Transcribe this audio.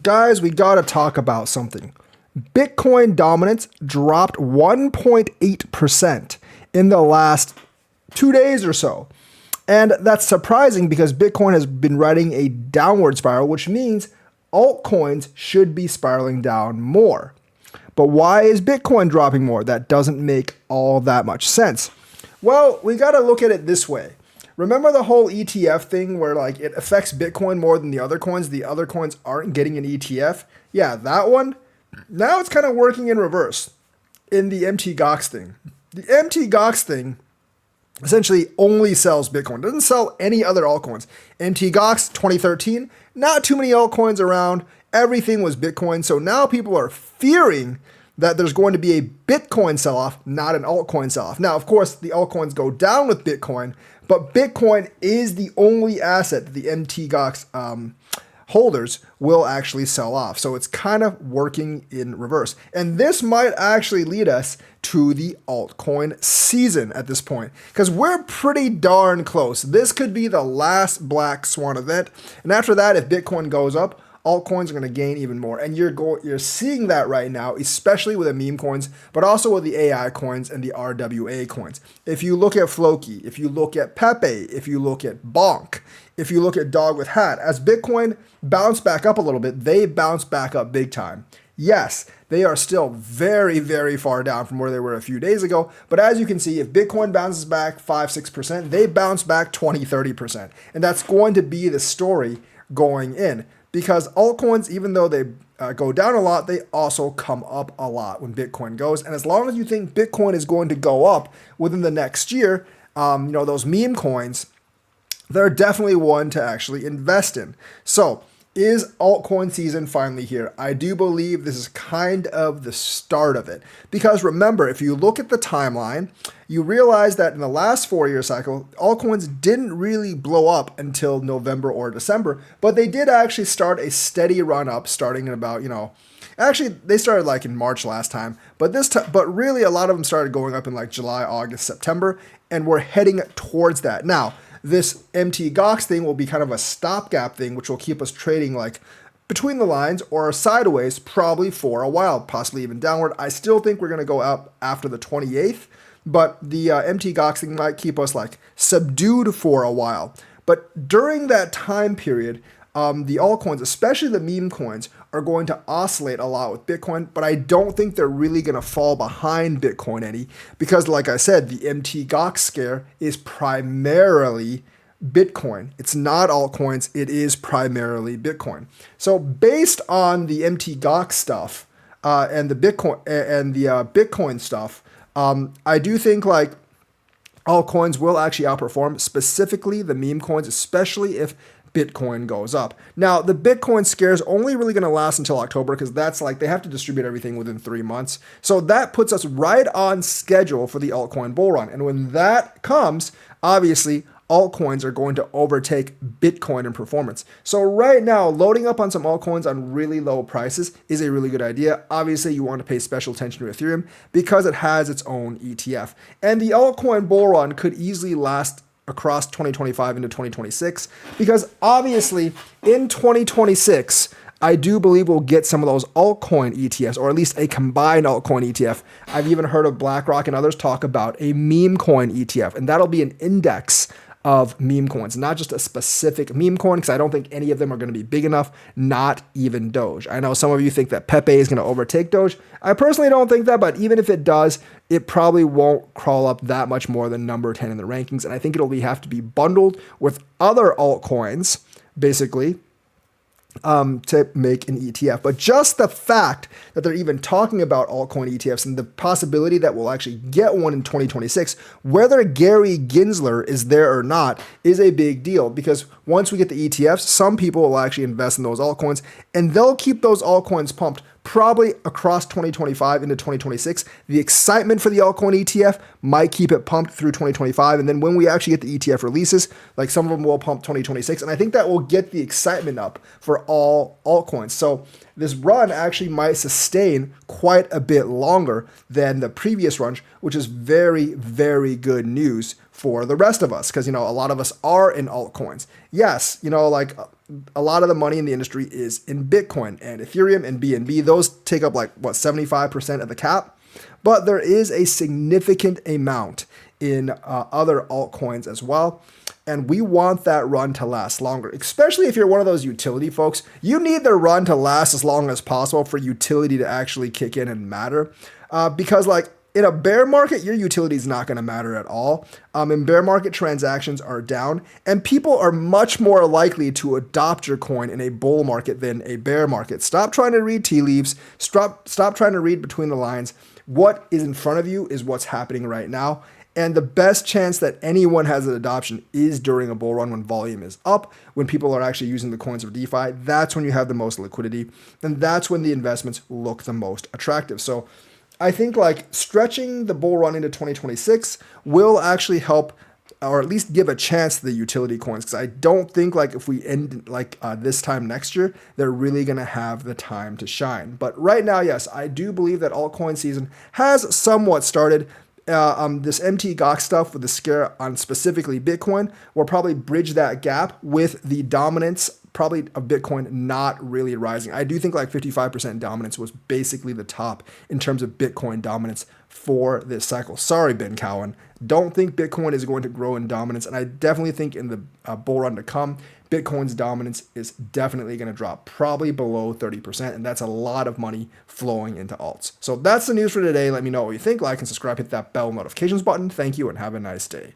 Guys, we got to talk about something. Bitcoin dominance dropped 1.8% in the last 2 days or so. And that's surprising because Bitcoin has been riding a downward spiral, which means altcoins should be spiraling down more. But why is Bitcoin dropping more? That doesn't make all that much sense. Well, we got to look at it this way. Remember the whole ETF thing where like it affects Bitcoin more than the other coins? The other coins aren't getting an ETF? Yeah, that one. Now it's kind of working in reverse in the MT-GOX thing. The MT-GOX thing essentially only sells Bitcoin. It doesn't sell any other altcoins. MT-GOX 2013, not too many altcoins around. Everything was Bitcoin. So now people are fearing that there's going to be a Bitcoin sell-off, not an altcoin sell-off. Now, of course, the altcoins go down with Bitcoin, but Bitcoin is the only asset that the MT-GOX holders will actually sell off. So it's kind of working in reverse. And this might actually lead us to the altcoin season at this point, because we're pretty darn close. This could be the last black swan event. And after that, if Bitcoin goes up, altcoins are going to gain even more. And you're seeing that right now, especially with the meme coins, but also with the AI coins and the RWA coins. If you look at Floki, if you look at Pepe, if you look at Bonk, if you look at Dog with Hat, as Bitcoin bounced back up a little bit, they bounced back up big time. Yes, they are still very, very far down from where they were a few days ago. But as you can see, if Bitcoin bounces back 5-6%, they bounce back 20-30%. And that's going to be the story going in. Because altcoins, even though they go down a lot, they also come up a lot when Bitcoin goes. And as long as you think Bitcoin is going to go up within the next year, those meme coins, they're definitely one to actually invest in. So is altcoin season finally here? I do believe this is kind of the start of it. Because remember, if you look at the timeline, you realize that in the last 4-year cycle, altcoins didn't really blow up until November or December, but they did actually start a steady run up starting in about, actually they started like in March last time, but but really a lot of them started going up in like July, August, September, and we're heading towards that. Now, this MT-GOX thing will be kind of a stopgap thing, which will keep us trading like between the lines or sideways probably for a while, possibly even downward. I still think we're going to go up after the 28th, but the MT-GOX thing might keep us like subdued for a while. But during that time period, the altcoins, especially the meme coins, are going to oscillate a lot with Bitcoin, but I don't think they're really going to fall behind Bitcoin any, because like I said, the MT-GOX scare is primarily Bitcoin. It's not altcoins, it is primarily Bitcoin. So based on the MT-GOX stuff and the Bitcoin stuff, I do think like altcoins will actually outperform, specifically the meme coins, especially if Bitcoin goes up. Now, the Bitcoin scare is only really going to last until October because that's like they have to distribute everything within 3 months. So that puts us right on schedule for the altcoin bull run. And when that comes, obviously, altcoins are going to overtake Bitcoin in performance. So right now, loading up on some altcoins on really low prices is a really good idea. Obviously, you want to pay special attention to Ethereum because it has its own ETF. And the altcoin bull run could easily last across 2025 into 2026, because obviously in 2026, I do believe we'll get some of those altcoin ETFs, or at least a combined altcoin ETF. I've even heard of BlackRock and others talk about a meme coin ETF, and that'll be an index of meme coins, not just a specific meme coin, because I don't think any of them are going to be big enough, not even Doge. I know some of you think that Pepe is going to overtake Doge. I personally don't think that, but even if it does, it probably won't crawl up that much more than number 10 in the rankings, and I think it'll have to be bundled with other altcoins, basically, to make an ETF. But just the fact that they're even talking about altcoin ETFs and the possibility that we'll actually get one in 2026, whether Gary Gensler is there or not, is a big deal, because once we get the ETFs, some people will actually invest in those altcoins and they'll keep those altcoins pumped probably across 2025 into 2026. The excitement for the altcoin ETF might keep it pumped through 2025. And then when we actually get the ETF releases, like some of them will pump 2026. And I think that will get the excitement up for all altcoins. So this run actually might sustain quite a bit longer than the previous run, which is very, very good news for the rest of us. Because, a lot of us are in altcoins. Yes, like a lot of the money in the industry is in Bitcoin and Ethereum and BNB. Those take up 75% of the cap. But there is a significant amount in other altcoins as well. And we want that run to last longer, especially if you're one of those utility folks. You need the run to last as long as possible for utility to actually kick in and matter. Because in a bear market, your utility is not going to matter at all. In bear market, transactions are down, and people are much more likely to adopt your coin in a bull market than a bear market. Stop trying to read tea leaves. Stop trying to read between the lines. What is in front of you is what's happening right now. And the best chance that anyone has an adoption is during a bull run when volume is up, when people are actually using the coins for DeFi. That's when you have the most liquidity, and that's when the investments look the most attractive. So I think stretching the bull run into 2026 will actually help, or at least give a chance to the utility coins, because I don't think if we end this time next year, they're really going to have the time to shine. But right now, yes, I do believe that altcoin season has somewhat started. This MT Gox stuff with the scare on specifically Bitcoin will probably bridge that gap with the dominance probably of Bitcoin not really rising. I do think 55% dominance was basically the top in terms of Bitcoin dominance for this cycle. Sorry, Ben Cowan. Don't think Bitcoin is going to grow in dominance. And I definitely think in the bull run to come, Bitcoin's dominance is definitely going to drop probably below 30%. And that's a lot of money flowing into alts. So that's the news for today. Let me know what you think. Like and subscribe, hit that bell notifications button. Thank you and have a nice day.